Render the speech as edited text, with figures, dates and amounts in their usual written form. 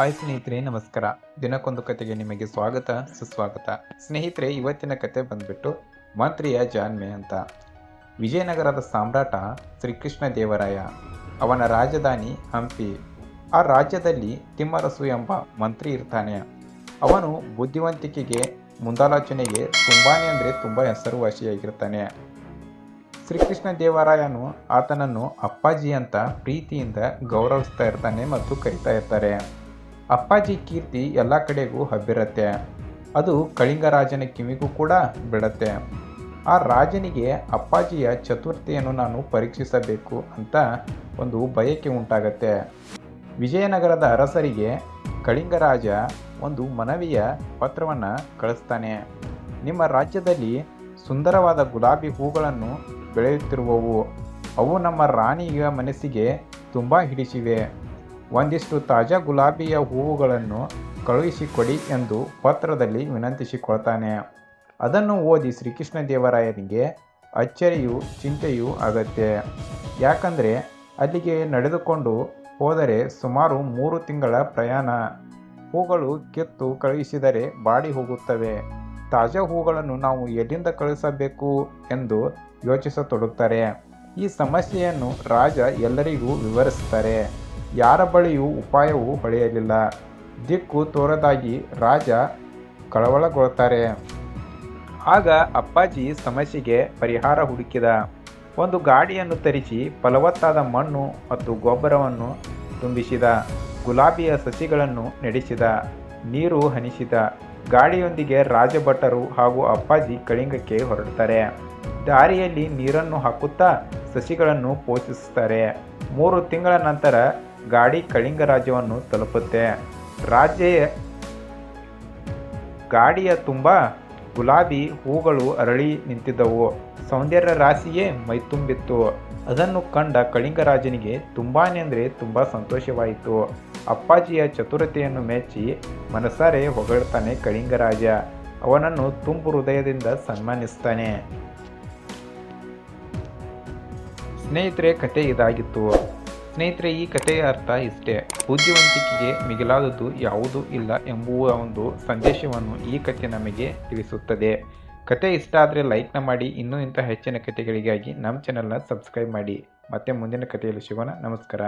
Hi ಸ್ನೇಹಿತರೆ, ನಮಸ್ಕಾರ. ದಿನಕ್ಕೊಂದು ಕತೆಗೆ ನಿಮಗೆ ಸ್ವಾಗತ ಸುಸ್ವಾಗತ. ಸ್ನೇಹಿತರೆ, ಇವತ್ತಿನ ಕತೆ ಬಂದ್ಬಿಟ್ಟು ಮಂತ್ರಿಯ ಜಾಣ್ಮೆ ಅಂತ. ವಿಜಯನಗರದ ಸಾಮ್ರಾಟ ಶ್ರೀಕೃಷ್ಣ ದೇವರಾಯ, ಅವನ ರಾಜಧಾನಿ ಹಂಪಿ. ಆ ರಾಜ್ಯದಲ್ಲಿ ತಿಮ್ಮರಸು ಎಂಬ ಮಂತ್ರಿ ಇರ್ತಾನೆ. ಅವನು ಬುದ್ಧಿವಂತಿಕೆಗೆ, ಮುಂದಾಲೋಚನೆಗೆ ತುಂಬ ಹೆಸರುವಾಸಿಯಾಗಿರ್ತಾನೆ. ಶ್ರೀಕೃಷ್ಣ ದೇವರಾಯನು ಆತನನ್ನು ಅಪ್ಪಾಜಿ ಅಂತ ಪ್ರೀತಿಯಿಂದ ಗೌರವಿಸ್ತಾ ಇರ್ತಾನೆ ಮತ್ತು ಕರಿತಾ ಇರ್ತಾರೆ. ಅಪ್ಪಾಜಿ ಕೀರ್ತಿ ಎಲ್ಲ ಕಡೆಗೂ ಹಬ್ಬಿರತ್ತೆ. ಅದು ಕಳಿಂಗರಾಜನ ಕಿವಿಗೂ ಕೂಡ ಬಿಡತ್ತೆ. ಆ ರಾಜನಿಗೆ ಅಪ್ಪಾಜಿಯ ಚತುರತೆಯನ್ನು ನಾನು ಪರೀಕ್ಷಿಸಬೇಕು ಅಂತ ಒಂದು ಬಯಕೆ ಉಂಟಾಗತ್ತೆ. ವಿಜಯನಗರದ ಅರಸರಿಗೆ ಕಳಿಂಗರಾಜ ಒಂದು ಮನವಿಯ ಪತ್ರವನ್ನು ಕಳಿಸ್ತಾನೆ. ನಿಮ್ಮ ರಾಜ್ಯದಲ್ಲಿ ಸುಂದರವಾದ ಗುಲಾಬಿ ಹೂಗಳನ್ನು ಬೆಳೆಯುತ್ತಿರುವವು. ಅವು ನಮ್ಮ ರಾಣಿಯ ಮನಸ್ಸಿಗೆ ತುಂಬ ಹಿಡಿಸಿವೆ. ಒಂದಿಷ್ಟು ತಾಜಾ ಗುಲಾಬಿಯ ಹೂವುಗಳನ್ನು ಕಳುಹಿಸಿಕೊಡಿ ಎಂದು ಪತ್ರದಲ್ಲಿ ವಿನಂತಿಸಿಕೊಳ್ತಾನೆ. ಅದನ್ನು ಓದಿ ಶ್ರೀಕೃಷ್ಣ ದೇವರಾಯನಿಗೆ ಅಚ್ಚರಿಯೂ ಚಿಂತೆಯೂ ಆಗತ್ತೆ. ಯಾಕಂದರೆ ಅಲ್ಲಿಗೆ ನಡೆದುಕೊಂಡು ಹೋದರೆ ಸುಮಾರು 3 ತಿಂಗಳ ಪ್ರಯಾಣ. ಹೂಗಳು ಕಿತ್ತು ಕಳುಹಿಸಿದರೆ ಬಾಡಿ ಹೋಗುತ್ತವೆ. ತಾಜಾ ಹೂಗಳನ್ನು ನಾವು ಎಲ್ಲಿಂದ ಕಳುಹಿಸಬೇಕು ಎಂದು ಯೋಚಿಸತೊಡಗುತ್ತಾರೆ. ಈ ಸಮಸ್ಯೆಯನ್ನು ರಾಜ ಎಲ್ಲರಿಗೂ ವಿವರಿಸುತ್ತಾರೆ. ಯಾರ ಬಳಿಯೂ ಉಪಾಯವೂ ಹೊಳೆಯಲಿಲ್ಲ. ದಿಕ್ಕು ತೋರದಾಗಿ ರಾಜ ಕಳವಳಗೊಳ್ಳುತ್ತಾರೆ. ಆಗ ಅಪ್ಪಾಜಿ ಸಮಸ್ಯೆಗೆ ಪರಿಹಾರ ಹುಡುಕಿದ. ಒಂದು ಗಾಡಿಯನ್ನು ತರಿಸಿ ಫಲವತ್ತಾದ ಮಣ್ಣು ಮತ್ತು ಗೊಬ್ಬರವನ್ನು ತುಂಬಿಸಿದ. ಗುಲಾಬಿಯ ಸಸಿಗಳನ್ನು ನೆಡೆಸಿದ. ನೀರು ಹನಿಸಿದ. ಗಾಡಿಯೊಂದಿಗೆ ರಾಜಭಟರು ಹಾಗೂ ಅಪ್ಪಾಜಿ ಕಳಿಂಗಕ್ಕೆ ಹೊರಡುತ್ತಾರೆ. ದಾರಿಯಲ್ಲಿ ನೀರನ್ನು ಹಾಕುತ್ತಾ ಸಸಿಗಳನ್ನು ಪೋಷಿಸುತ್ತಾರೆ. 3 ತಿಂಗಳ ನಂತರ ಗಾಡಿ ಕಳಿಂಗ ರಾಜ್ಯವನ್ನು ತಲುಪುತ್ತೆ. ಗಾಡಿಯ ತುಂಬ ಗುಲಾಬಿ ಹೂಗಳು ಅರಳಿ ನಿಂತಿದ್ದವು. ಸೌಂದರ್ಯ ರಾಶಿಯೇ ಮೈತುಂಬಿತ್ತು. ಅದನ್ನು ಕಂಡ ಕಳಿಂಗರಾಜನಿಗೆ ತುಂಬ ಸಂತೋಷವಾಯಿತು. ಅಪ್ಪಾಜಿಯ ಚತುರತೆಯನ್ನು ಮೆಚ್ಚಿ ಮನಸಾರೆ ಹೊಗಳ್ತಾನೆ ಕಳಿಂಗರಾಜ. ಅವನನ್ನು ತುಂಬು ಹೃದಯದಿಂದ ಸನ್ಮಾನಿಸ್ತಾನೆ. ಸ್ನೇಹಿತರೆ, ಕತೆ ಇದಾಗಿತ್ತು. ಸ್ನೇಹಿತರೆ, ಈ ಕಥೆಯ ಅರ್ಥ ಇಷ್ಟೇ. ಬುದ್ಧಿವಂತಿಕೆಗೆ ಮಿಗಿಲಾದದ್ದು ಯಾವುದೂ ಇಲ್ಲ ಎಂಬುವ ಒಂದು ಸಂದೇಶವನ್ನು ಈ ಕಥೆ ನಮಗೆ ತಿಳಿಸುತ್ತದೆ. ಕತೆ ಇಷ್ಟ ಆದರೆ ಲೈಕ್ನ ಮಾಡಿ. ಇನ್ನೂ ಇಂಥ ಹೆಚ್ಚಿನ ಕಥೆಗಳಿಗಾಗಿ ನಮ್ಮ ಚಾನಲ್ನ ಸಬ್ಸ್ಕ್ರೈಬ್ ಮಾಡಿ. ಮತ್ತೆ ಮುಂದಿನ ಕಥೆಯಲ್ಲಿ ಸಿಗೋಣ. ನಮಸ್ಕಾರ.